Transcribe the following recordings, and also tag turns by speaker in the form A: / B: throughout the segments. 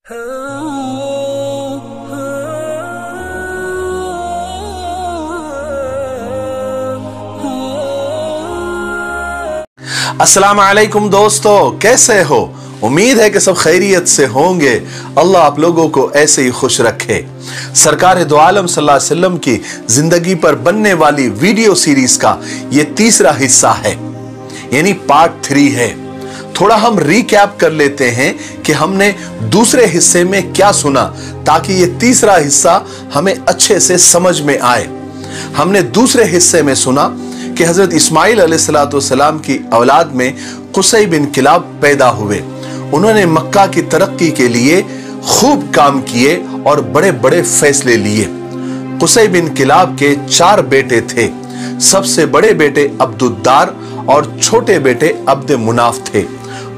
A: अस्सलाम वालेकुम दोस्तों, कैसे हो? उम्मीद है कि सब खैरियत से होंगे। अल्लाह आप लोगों को ऐसे ही खुश रखे। सरकार दो आलम सल्लल्लाहु अलैहि वसल्लम की जिंदगी पर बनने वाली वीडियो सीरीज का ये तीसरा हिस्सा है, यानी पार्ट 3 है। थोड़ा हम रिकैप कर लेते हैं कि हमने दूसरे हिस्से में क्या सुना, ताकि ये तीसरा हिस्सा हमें अच्छे से समझ में आए। हमने दूसरे हिस्से में सुना कि हजरत इस्माइल अलैहिस्सलाम की औलाद में कुसै बिन किलाब पैदा हुए। उन्होंने मक्का की तरक्की के लिए खूब काम किए और बड़े बड़े फैसले लिए। कुसै बिन किलाब के 4 बेटे थे। सबसे बड़े बेटे अब्दुद्दार और छोटे बेटे अब्द मुनाफ थे।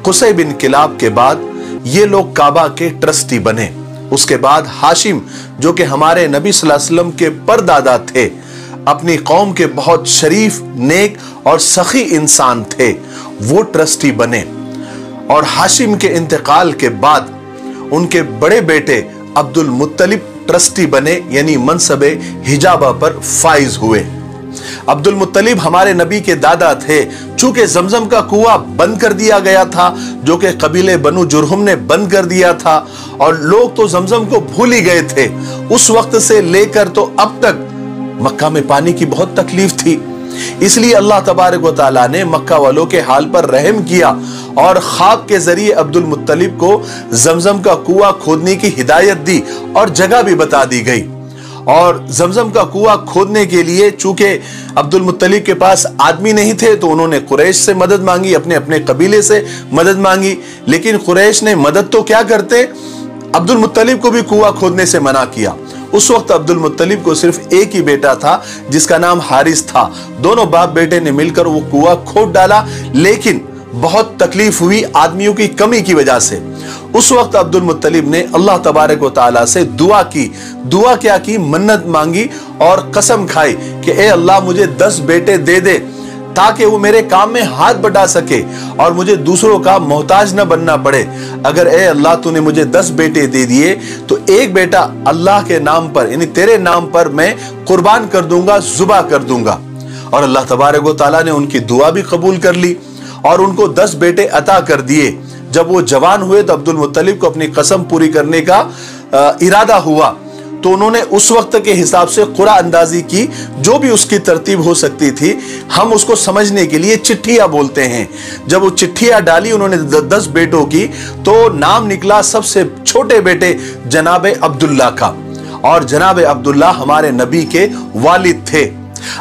A: कुसै बिन किलाब के बाद ये लोग काबा के ट्रस्टी बने। उसके बाद हाशिम, जो कि हमारे नबी सल्लल्लाहु अलैहि वसल्लम के परदादा थे, अपनी कौम के बहुत शरीफ, नेक और सखी इंसान थे, वो ट्रस्टी बने। और हाशिम के इंतकाल के बाद उनके बड़े बेटे अब्दुल मुत्तलिब ट्रस्टी बने, यानी मनसबे हिजाबा पर फाइज हुए। अब्दुल मुत्तलिब हमारे नबी के दादा थे। चूंकि जमजम का कुआं बंद कर दिया गया था, जो कि कबीले बनु जुरहुम ने बंद कर दिया था, और लोग तो जमजम को भूल ही गए थे। उस वक्त से लेकर तो अब तक मक्का में पानी की बहुत तकलीफ थी। इसलिए अल्लाह तबारक व तआला ने मक्का वालों के हाल पर रहम किया और ख्वाब के जरिए अब्दुल मुत्तलिब को जमजम का कुआं खोदने की हिदायत दी और जगह भी बता दी गई। और जमजम का कुआं खोदने के लिए चूंकि अब्दुल मुत्तलिब के पास आदमी नहीं थे, तो उन्होंने कुरैश से मदद मांगी, अपने अपने कबीले से मदद मांगी। लेकिन कुरैश ने मदद तो क्या करते, अब्दुल मुत्तलिब को भी कुआं खोदने से मना किया। उस वक्त अब्दुल मुत्तलिब को सिर्फ एक ही बेटा था, जिसका नाम हारिस था। दोनों बाप बेटे ने मिलकर वो कुआं खोद डाला, लेकिन बहुत तकलीफ हुई आदमियों की कमी की वजह से। उस वक्त अब्दुल मुत्तलिब ने अल्लाह तबारक व तआला से दुआ की। दुआ क्या की? मन्नत मांगी और कसम खाई कि ए अल्लाह, मुझे 10 बेटे दे दे, ताकि वो मेरे काम में हाथ बटा सके और मुझे दूसरों का मोहताज न बनना पड़े। अगर ए अल्लाह तूने मुझे 10 बेटे दे दिए, तो एक बेटा अल्लाह के नाम पर, यानी तेरे नाम पर मैं कुर्बान कर दूंगा, जुबा कर दूंगा। और अल्लाह तबारक व तआला ने उनकी दुआ भी कबूल कर ली और उनको 10 बेटे अता कर दिए। जब वो जवान हुए तो अब्दुल मुत्तलिब को अपनी कसम पूरी करने का इरादा हुआ, तो उन्होंने उस वक्त के हिसाब से कुरा अंदाजी की, जो भी उसकी तरतीब हो सकती थी। हम उसको समझने के लिए चिट्ठियां बोलते हैं। जब वो चिट्ठियां डाली उन्होंने 10 बेटों की, तो नाम निकला सबसे छोटे बेटे जनाब अब्दुल्ला का, और जनाब अब्दुल्ला हमारे नबी के वालिद थे।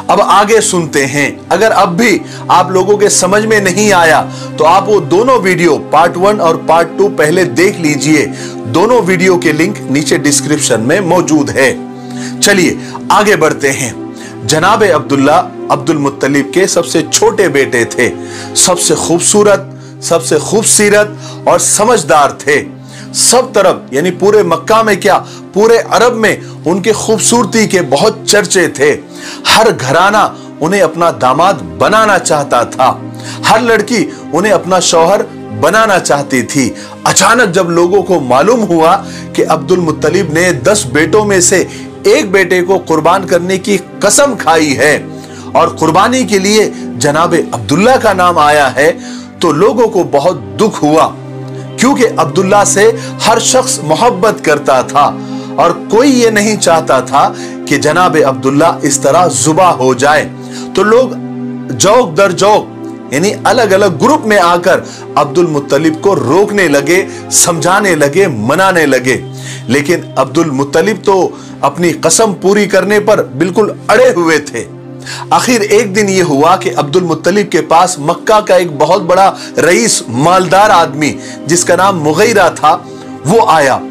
A: अब आगे सुनते हैं। अगर अब भी आप लोगों के समझ में नहीं आया, तो आप वो दोनों वीडियो पार्ट 1 और पार्ट 2 पहले देख लीजिए। दोनों वीडियो के लिंक नीचे डिस्क्रिप्शन में मौजूद है। चलिए आगे बढ़ते हैं। जनाब अब्दुल्ला अब्दुल मुत्तलिब के सबसे छोटे बेटे थे। सबसे खूबसूरत, सबसे खूबसीरत और समझदार थे। सब तरफ, यानी पूरे मक्का में क्या, पूरे अरब में उनके खूबसूरती के बहुत चर्चे थे। हर घराना उन्हें अपना दामाद बनाना चाहता था। हर लड़की उन्हें अपना शौहर बनाना चाहती थी। अचानक जब लोगों को मालूम हुआ कि अब्दुल मुत्तलिब ने 10 बेटों में से एक बेटे को कुर्बान करने की कसम खाई है और कुर्बानी के लिए जनाब अब्दुल्ला का नाम आया है, तो लोगों को बहुत दुख हुआ, क्योंकि अब्दुल्ला से हर शख्स मोहब्बत करता था और कोई ये नहीं चाहता था कि जनाब अब्दुल्ला इस तरह जुबा हो जाए। तो लोग जौक दर जौक, यानी अलग अलग ग्रुप में आकर अब्दुल मुत्तलिब को रोकने लगे, समझाने लगे, मनाने लगे। लेकिन अब्दुल मुत्तलिब तो अपनी कसम पूरी करने पर बिल्कुल अड़े हुए थे। आखिर एक दिन यह हुआ कि अब्दुल मुत्तलिब के पास मक्का का एक बहुत बड़ा रईस, मालदार आदमी जिसका नाम मुगैरा था, वो आया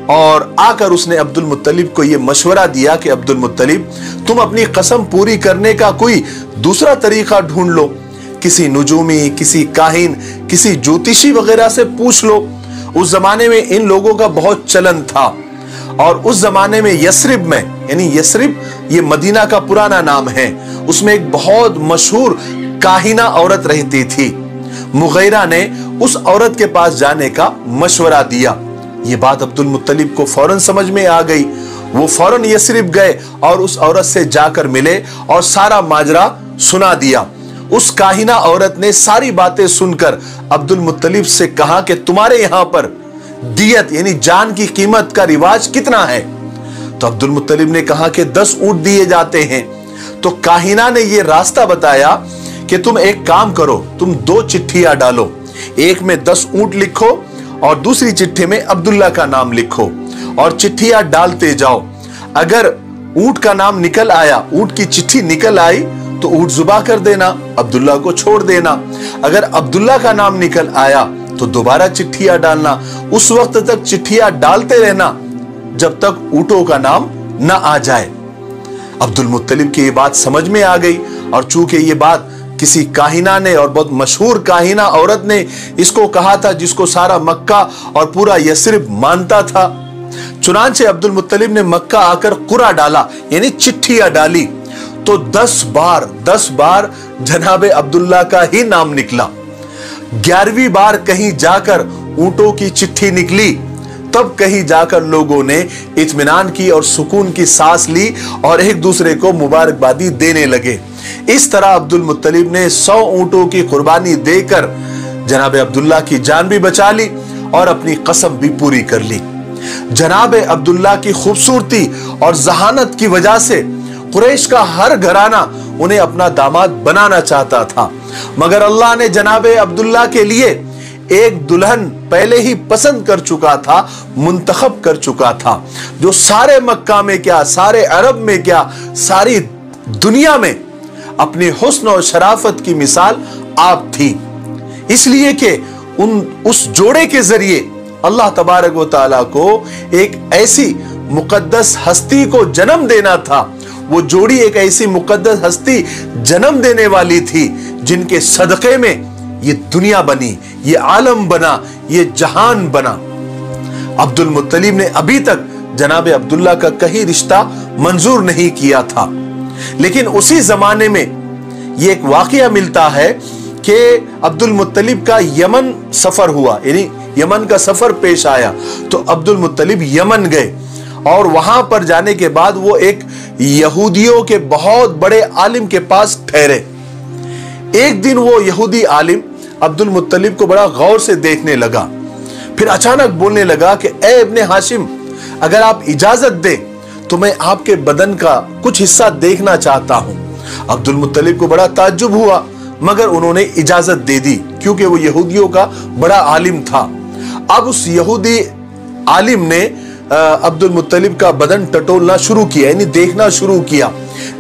A: और आकर उसने अब्दुल मुत्तलिब को यह मशवरा दिया कि अब्दुल मुत्तलिब, तुम अपनी कसम पूरी करने का कोई दूसरा तरीका ढूंढ लो। किसी नुजूमी, किसी काहिन, किसी ज्योतिषी वगैरह से पूछ लो। उस जमाने में इन लोगों का बहुत चलन था। और उस जमाने में यस्रिब में, यानी यस्रिब ये मदीना का पुराना नाम है, उसमें एक बहुत मशहूर काहिना औरत रहती थी। मुगैरा ने उस औरत के पास जाने का मशवरा दिया। ये बात अब्दुल मुत्तलिब को फौरन समझ में आ गई। वो फौरन यसरिब गए और उस औरत से जाकर मिले और सारा माजरा सुना दिया। उस काहिना औरत ने सारी बातें सुनकर अब्दुल मुत्तलिब से कहा कि तुम्हारे यहां पर दियत यानी जान की कीमत का रिवाज कितना है? तो अब्दुल मुत्तलिब ने कहा कि 10 ऊंट दिए जाते हैं। तो काहिना ने यह रास्ता बताया कि तुम एक काम करो, तुम 2 चिट्ठियां डालो, एक में 10 ऊंट लिखो और दूसरी चिट्ठी में अब्दुल्ला का नाम लिखो और चिट्ठियां डालते जाओ। अगर ऊंट का नाम निकल आया, ऊंट की चिट्ठी निकल आई तो ऊंट जुबा कर देना, अब्दुल्ला को छोड़ देना। अगर अब्दुल्ला का नाम निकल आया तो दोबारा चिट्ठियां डालना। उस वक्त तक चिट्ठियां डालते रहना जब तक ऊंटों का नाम ना आ जाए। अब्दुल मुत्तलिब की ये बात समझ में आ गई और चूंकि ये बात किसी काहिना ने और बहुत मशहूर काहिना औरत ने इसको कहा था जिसको सारा मक्का और पूरा यसरिब मानता था, चुनांचे अब्दुल मुत्तलिब ने मक्का आकर कुरा डाला यानी चिट्ठियां डाली तो 10 बार जनाबे अब्दुल्ला का ही नाम निकला। 11वीं बार कहीं जाकर ऊंटों की चिट्ठी निकली, तब कहीं जाकर लोगों ने इत्मीनान की और सुकून की सांस ली और एक दूसरे को मुबारकबादी देने लगे। इस तरह अब्दुल मुत्तलिब ने 100 ऊंटों की कुर्बानी देकर जनाबे अब्दुल्ला की जान भी बचा ली और अपनी कसम भी पूरी कर ली। जनाबे अब्दुल्ला की खूबसूरती और जहानत की वजह से कुरैश का हर घराना उन्हें अपना दामाद बनाना चाहता था, मगर अल्लाह ने जनाबे अब्दुल्ला के लिए एक दुल्हन पहले ही पसंद कर चुका था, मुंतखब कर चुका था, जो सारे मक्का में क्या, सारे अरब में क्या, सारी दुनिया में अपने हुस्न और शराफत की मिसाल आप थी। इसलिए कि उस जोड़े के जरिए अल्लाह तबारक व तआला को एक ऐसी मुकद्दस हस्ती को जन्म देना था। वो जोड़ी एक ऐसी मुकद्दस हस्ती जन्म देने वाली थी जिनके सदक़े में ये दुनिया बनी, ये आलम बना, ये जहान बना। अब्दुल मुत्तलिब ने अभी तक जनाबे अब्दुल्ला का कहीं रिश्ता मंजूर नहीं किया था, लेकिन उसी जमाने में ये एक वाकया मिलता है कि अब्दुल मुत्तलिब का यमन सफर हुआ, यानी यमन का सफर पेश आया। तो अब्दुल मुत्तलिब यमन गए और वहां पर जाने के बाद वो एक यहूदियों के बहुत बड़े आलिम के पास ठहरे। एक दिन वो यहूदी आलिम अब्दुल मुत्तलिब को बड़ा गौर से देखने लगा, फिर अचानक बोलने लगा कि ए इब्ने हाशिम, अगर आप इजाजत दें तो मैं आपके बदन का कुछ हिस्सा देखना चाहता हूं। अब्दुल मुत्तलिब को बड़ा ताज्जुब हुआ, मगर उन्होंने इजाजत दे दी क्योंकि वो यहूदियों का बड़ा आलिम था। अब उस यहूदी आलिम ने अब्दुल मुत्तलिब का बदन टटोलना शुरू किया, यानी देखना शुरू किया।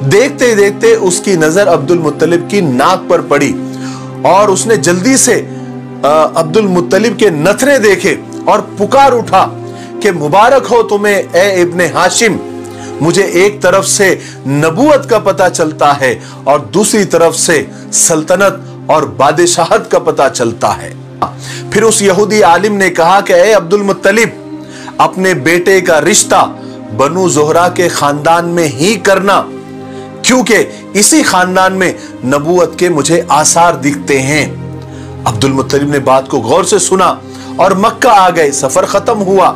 A: देखते देखते उसकी नजर अब्दुल मुत्तलिब की नाक पर पड़ी और उसने जल्दी से अब्दुल मुत्तलिब के नथने देखे और पुकार उठा कि मुबारक हो तुम्हें ए इब्ने हाशिम, मुझे एक तरफ से नबूवत का पता चलता है और दूसरी तरफ से सल्तनत और बादशाहत का पता चलता है। फिर उस यहूदी आलिम ने कहा कि ए अब्दुल मुत्तलिब, अपने बेटे का रिश्ता बनु ज़ोहरा के खानदान में ही करना, क्योंकि इसी खानदान में नबूवत के मुझे आसार दिखते हैं। अब्दुल मुत्तलिब ने बात को गौर से सुना और मक्का आ गए। सफर खत्म हुआ।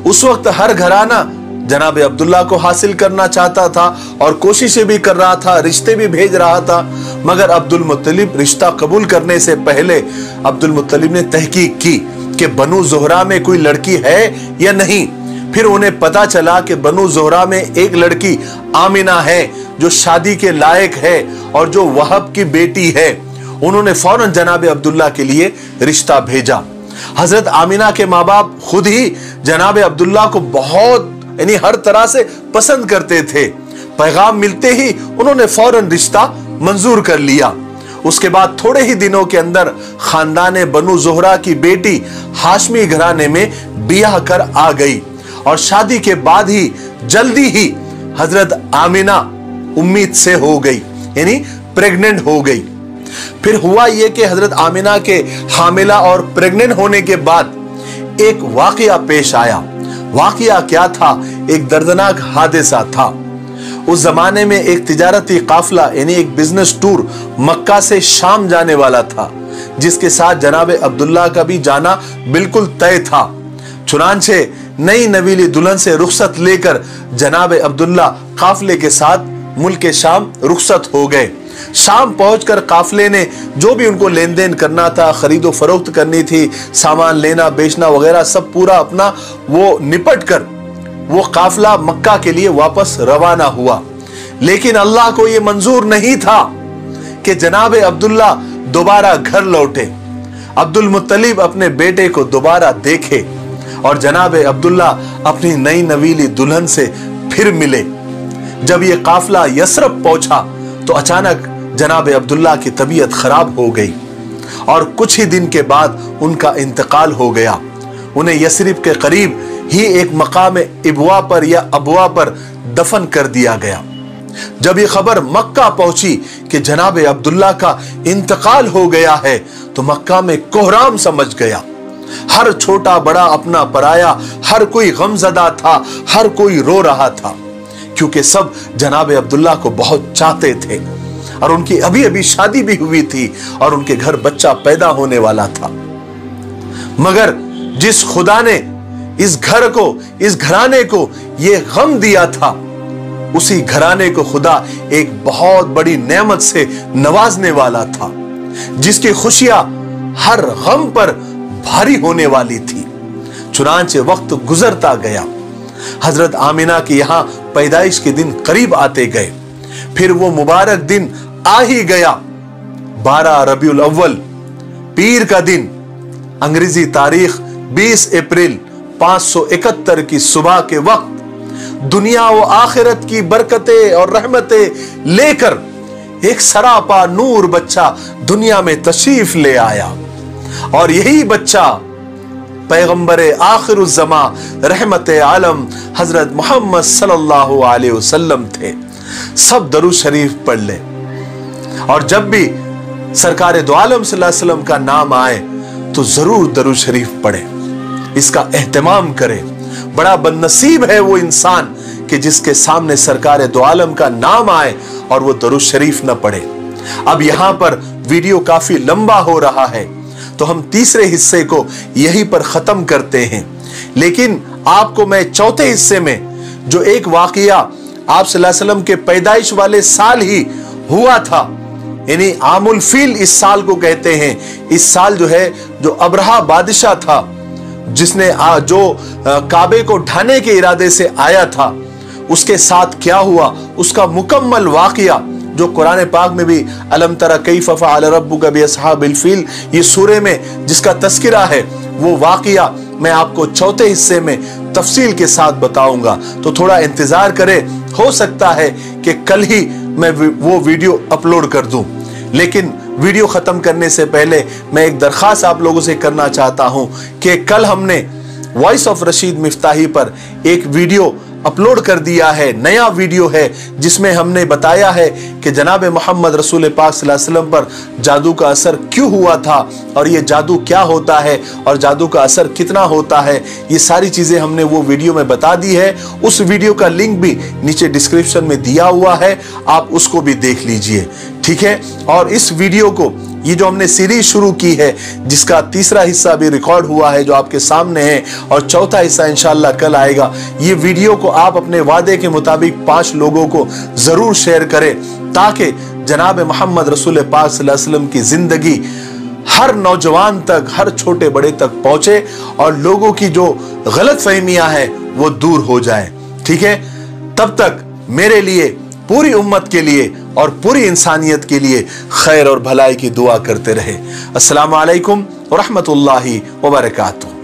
A: उस वक्त हर घराना जनाब अब्दुल्ला को हासिल करना चाहता था और कोशिशें भी कर रहा था, रिश्ते भी भेज रहा था, मगर अब्दुल मुत्तलिब रिश्ता कबूल करने से पहले अब्दुल मुत्तलिब ने तहकीक की कि बनु ज़ोहरा में कोई लड़की है या नहीं। फिर उन्हें पता चला कि बनु ज़ोहरा में एक लड़की आमिना है जो शादी के लायक है और जो वहब की बेटी है। उन्होंने फौरन जनाब अब्दुल्ला के लिए रिश्ता भेजा। हजरत आमिना के माँ बाप खुद ही जनाब अब्दुल्ला को बहुत यानी हर तरह से पसंद करते थे। पैगाम मिलते ही उन्होंने फौरन रिश्ता मंजूर कर लिया। उसके बाद थोड़े ही दिनों के अंदर खानदान बनु ज़ोहरा की बेटी हाशमी घराने में बियाह कर आ गई और शादी के बाद ही जल्दी ही हजरत आमिना उम्मीद से हो गई, यानी प्रेग्नेंट हो गई। फिर हुआ यह कि हजरत आमिना के हामिला और प्रेग्नेंट होने के बाद एक वाकया पेश आया। वाकया क्या था? एक दर्दनाक हादसा था। उस जमाने में एक तिजारती काफिला यानी एक बिजनेस टूर मक्का से शाम जाने वाला था, जिसके साथ जनाब अब्दुल्ला का भी जाना बिल्कुल तय था। चुनांचे नई नवीली दुल्हन से रुखसत लेकर जनाब अब्दुल्ला काफिले के साथ मुल्क शाम रुखसत हो गए। शाम पहुंचकर काफिले ने जो भी उनको लेन देन करना था, खरीदो फरोख्त करनी थी, सामान लेना बेचना वगैरह सब पूरा अपना वो निपट कर वो काफिला मक्का के लिए वापस रवाना हुआ। लेकिन अल्लाह को यह मंजूर नहीं था कि जनाब अब्दुल्ला दोबारा घर लौटे, अब्दुल मुत्तलिब अपने बेटे को दोबारा देखे और जनाब अब्दुल्ला अपनी नई नवीली दुल्हन से फिर मिले। जब यह काफिला यसरब पहुंचा तो अचानक जनाब अब्दुल्ला की तबीयत खराब हो गई और कुछ ही दिन के बाद उनका इंतकाल हो गया। उन्हें यसरिब के करीब ही एक मकाम इबवा पर या अबवा पर दफन कर दिया गया। जब यह खबर मक्का पहुंची कि जनाब अब्दुल्ला का इंतकाल हो गया है तो मक्का में कोहराम समझ गया। हर छोटा बड़ा अपना पराया, हर कोई गमजदा था, हर कोई रो रहा था, क्योंकि सब जनाब अब्दुल्ला को बहुत चाहते थे और उनकी अभी अभी शादी भी हुई थी और उनके घर बच्चा पैदा होने वाला था। मगर जिस खुदा ने इस घर को, इस घराने को यह गम दिया था, उसी घराने को खुदा एक बहुत बड़ी नेमत से नवाजने वाला था, जिसकी खुशियां हर गम पर भारी होने वाली थी। चुनांचे वक्त गुजरता गया, हजरत आमिना के यहां पैदाइश के दिन करीब आते गए। फिर वो मुबारक दिन आ ही गया, 12 रबीउल अव्वल पीर का दिन, अंग्रेजी तारीख 20 अप्रैल 571 की सुबह के वक्त दुनिया व आखिरत की बरकतें और रहमतें लेकर एक सरापा नूर बच्चा दुनिया में तशरीफ ले आया और यही बच्चा पैगंबरे आखिरुज़्ज़मा रहमत आलम हजरत मोहम्मद सल्लल्लाहु अलैहि वसल्लम थे। सब दरूद शरीफ पढ़ ले और जब भी सरकार दो आलम सल्लल्लाहु अलैहि वसल्लम का नाम आए तो जरूर दरूद शरीफ पढ़े, इसका एहतमाम करे। बड़ा बदनसीब है वो इंसान कि जिसके सामने सरकार दो आलम का नाम आए और वो दरूद शरीफ न पढ़े। अब यहां पर वीडियो काफी लंबा हो रहा है तो हम तीसरे हिस्से को यहीं पर खत्म करते हैं। लेकिन आपको मैं चौथे हिस्से में जो एक वाकया आप सल्लल्लाहु अलैहि वसल्लम के पैदाइश वाले साल ही हुआ था, यानी आमुल फील इस साल को कहते हैं। इस साल जो है, जो अब्रहा बादशाह था जिसने जो काबे को ढाने के इरादे से आया था, उसके साथ क्या हुआ उसका मुकम्मल वाकया जो कुरान पाक में भी अलम तरा कैफ़ फ़अल रब्बुका बिअस्हाबिल फील ये सूरे में जिसका तस्किरा है, वो वाकया मैं आपको चौथे हिस्से में तफसील के साथ बताऊंगा। तो थोड़ा इंतजार करें, हो सकता है कि कल ही मैं वो वीडियो अपलोड कर दूं। लेकिन वीडियो खत्म करने से पहले मैं एक दरखास्त आप लोगों से करना चाहता हूं कि कल हमने वॉइस ऑफ रशीद मिफ्ताही पर एक वीडियो अपलोड कर दिया है, नया वीडियो है जिसमें हमने बताया है कि जनाब मोहम्मद रसूल पाक सल्लल्लाहु अलैहि वसल्लम पर जादू का असर क्यों हुआ था और ये जादू क्या होता है और जादू का असर कितना होता है, ये सारी चीजें हमने वो वीडियो में बता दी है। उस वीडियो का लिंक भी नीचे डिस्क्रिप्शन में दिया हुआ है, आप उसको भी देख लीजिए, ठीक है। और इस वीडियो को, ये जो हमने सीरीज शुरू की है जिसका तीसरा हिस्सा भी रिकॉर्ड हुआ है जो आपके सामने है और चौथा हिस्सा इंशाअल्लाह कल आएगा, ये वीडियो को आप अपने वादे के मुताबिक 5 लोगों को जरूर शेयर करें ताकि जनाब मोहम्मद रसूल पाक सल्लल्लाहु अलैहि वसल्लम की जिंदगी हर नौजवान तक, हर छोटे बड़े तक पहुंचे और लोगों की जो गलत फहमियां हैं वो दूर हो जाए, ठीक है। तब तक मेरे लिए, पूरी उम्मत के लिए और पूरी इंसानियत के लिए खैर और भलाई की दुआ करते रहे। अस्सलामु अलैकुम व रहमतुल्लाहि व बरकातुहू।